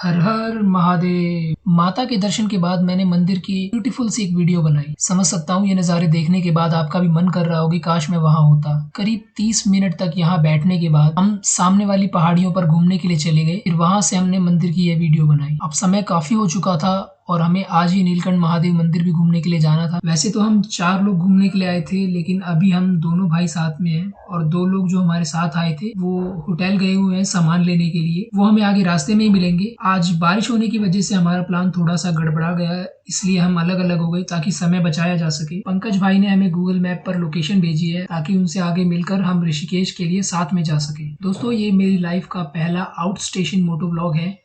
हर हर महादेव। माता के दर्शन के बाद मैंने मंदिर की ब्यूटीफुल सी एक वीडियो बनाई। समझ सकता हूँ ये नज़ारे देखने के बाद आपका भी मन कर रहा होगा काश मैं वहाँ होता। करीब 30 मिनट तक यहाँ बैठने के बाद हम सामने वाली पहाड़ियों पर घूमने के लिए चले गए। फिर वहाँ से हमने मंदिर की यह वीडियो बनाई। अब समय काफी हो चुका था और हमें आज ही नीलकंठ महादेव मंदिर भी घूमने के लिए जाना था। वैसे तो हम 4 लोग घूमने के लिए आए थे, लेकिन अभी हम दोनों भाई साथ में हैं और 2 लोग जो हमारे साथ आए थे वो होटल गए हुए हैं सामान लेने के लिए। वो हमें आगे रास्ते में ही मिलेंगे। आज बारिश होने की वजह से हमारा प्लान थोड़ा सा गड़बड़ा गया है, इसलिए हम अलग अलग हो गए ताकि समय बचाया जा सके। पंकज भाई ने हमें गूगल मैप पर लोकेशन भेजी है ताकि उनसे आगे मिलकर हम ऋषिकेश के लिए साथ में जा सके। दोस्तों, ये मेरी लाइफ का पहला आउट स्टेशन मोटो व्लॉग है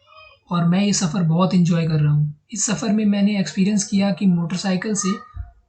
और मैं ये सफ़र बहुत इंजॉय कर रहा हूँ। इस सफ़र में मैंने एक्सपीरियंस किया कि मोटरसाइकिल से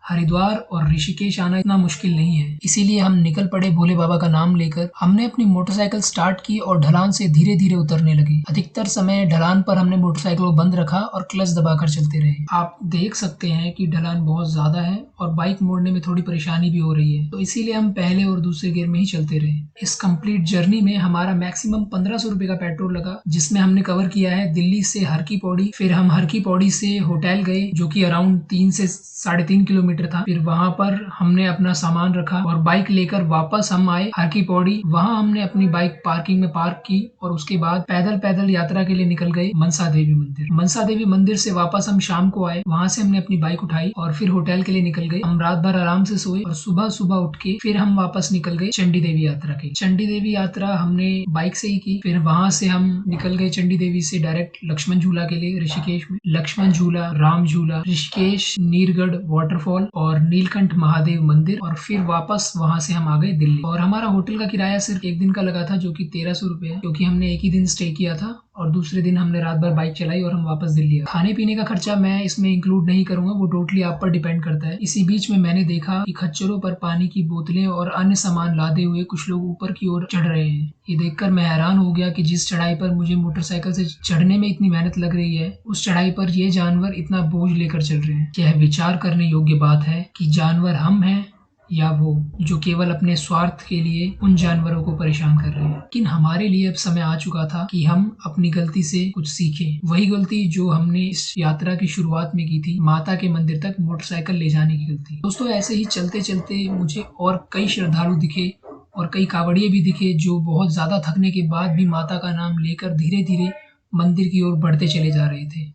हरिद्वार और ऋषिकेश आना इतना मुश्किल नहीं है। इसीलिए हम निकल पड़े भोले बाबा का नाम लेकर। हमने अपनी मोटरसाइकिल स्टार्ट की और ढलान से धीरे धीरे उतरने लगे। अधिकतर समय ढलान पर हमने मोटरसाइकिल को बंद रखा और क्लच दबाकर चलते रहे। आप देख सकते हैं कि ढलान बहुत ज्यादा है और बाइक मोड़ने में थोड़ी परेशानी भी हो रही है, तो इसीलिए हम पहले और दूसरे गियर में ही चलते रहे। इस कंप्लीट जर्नी में हमारा मैक्सिमम 1500 रुपए का पेट्रोल लगा, जिसमें हमने कवर किया है दिल्ली से हर की पौड़ी। फिर हम हर की पौड़ी से होटल गए जो कि अराउंड 3 से 3.5 किलोमीटर था। फिर वहां पर हमने अपना सामान रखा और बाइक लेकर वापस हम आए हर की पौड़ी। वहां हमने अपनी बाइक पार्किंग में पार्क की और उसके बाद पैदल पैदल यात्रा के लिए निकल गए मनसा देवी मंदिर। मनसा देवी मंदिर से वापस हम शाम को आए। वहां से हमने अपनी बाइक उठाई और फिर होटल के लिए निकल गए। हम रात भर आराम से सोए और सुबह सुबह उठ के फिर हम वापस निकल गए चंडी देवी यात्रा की। चंडी देवी यात्रा हमने बाइक से ही की। फिर वहां से हम निकल गए चंडी देवी से डायरेक्ट लक्ष्मण झूला के लिए ऋषिकेश में। लक्ष्मण झूला, राम झूला, ऋषिकेश, नीरगढ़ वाटरफॉल और नीलकंठ महादेव मंदिर, और फिर वापस वहां से हम आ गए दिल्ली। और हमारा होटल का किराया सिर्फ एक दिन का लगा था जो कि 1300 रुपए है, क्योंकि हमने एक ही दिन स्टे किया था और दूसरे दिन हमने रात भर बाइक चलाई और हम वापस दिल्ली आए। खाने पीने का खर्चा मैं इसमें इंक्लूड नहीं करूंगा, वो टोटली आप पर डिपेंड करता है। इसी बीच में मैंने देखा कि खच्चरों पर पानी की बोतलें और अन्य सामान लादे हुए कुछ लोग ऊपर की ओर चढ़ रहे हैं। ये देखकर मैं हैरान हो गया कि जिस चढ़ाई पर मुझे मोटरसाइकिल से चढ़ने में इतनी मेहनत लग रही है, उस चढ़ाई पर ये जानवर इतना बोझ लेकर चल रहे हैं। यह विचार करने योग्य बात है कि जानवर हम हैं या वो जो केवल अपने स्वार्थ के लिए उन जानवरों को परेशान कर रहे हैं। लेकिन हमारे लिए अब समय आ चुका था कि हम अपनी गलती से कुछ सीखें। वही गलती जो हमने इस यात्रा की शुरुआत में की थी, माता के मंदिर तक मोटरसाइकिल ले जाने की गलती। दोस्तों, ऐसे ही चलते चलते मुझे और कई श्रद्धालु दिखे और कई कांवड़िए भी दिखे जो बहुत ज्यादा थकने के बाद भी माता का नाम लेकर धीरे धीरे मंदिर की ओर बढ़ते चले जा रहे थे।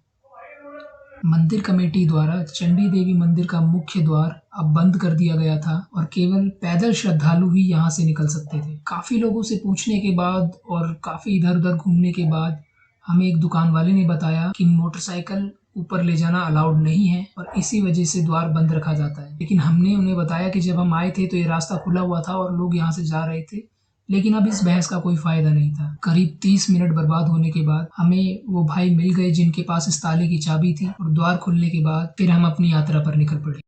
मंदिर कमेटी द्वारा चंडी देवी मंदिर का मुख्य द्वार अब बंद कर दिया गया था और केवल पैदल श्रद्धालु ही यहाँ से निकल सकते थे। काफी लोगों से पूछने के बाद और काफी इधर उधर घूमने के बाद हमें एक दुकान वाले ने बताया कि मोटरसाइकिल ऊपर ले जाना अलाउड नहीं है और इसी वजह से द्वार बंद रखा जाता है। लेकिन हमने उन्हें बताया कि जब हम आए थे तो ये रास्ता खुला हुआ था और लोग यहाँ से जा रहे थे, लेकिन अब इस बहस का कोई फायदा नहीं था। करीब 30 मिनट बर्बाद होने के बाद हमें वो भाई मिल गए जिनके पास इस ताले की चाबी थी और द्वार खुलने के बाद फिर हम अपनी यात्रा पर निकल पड़े।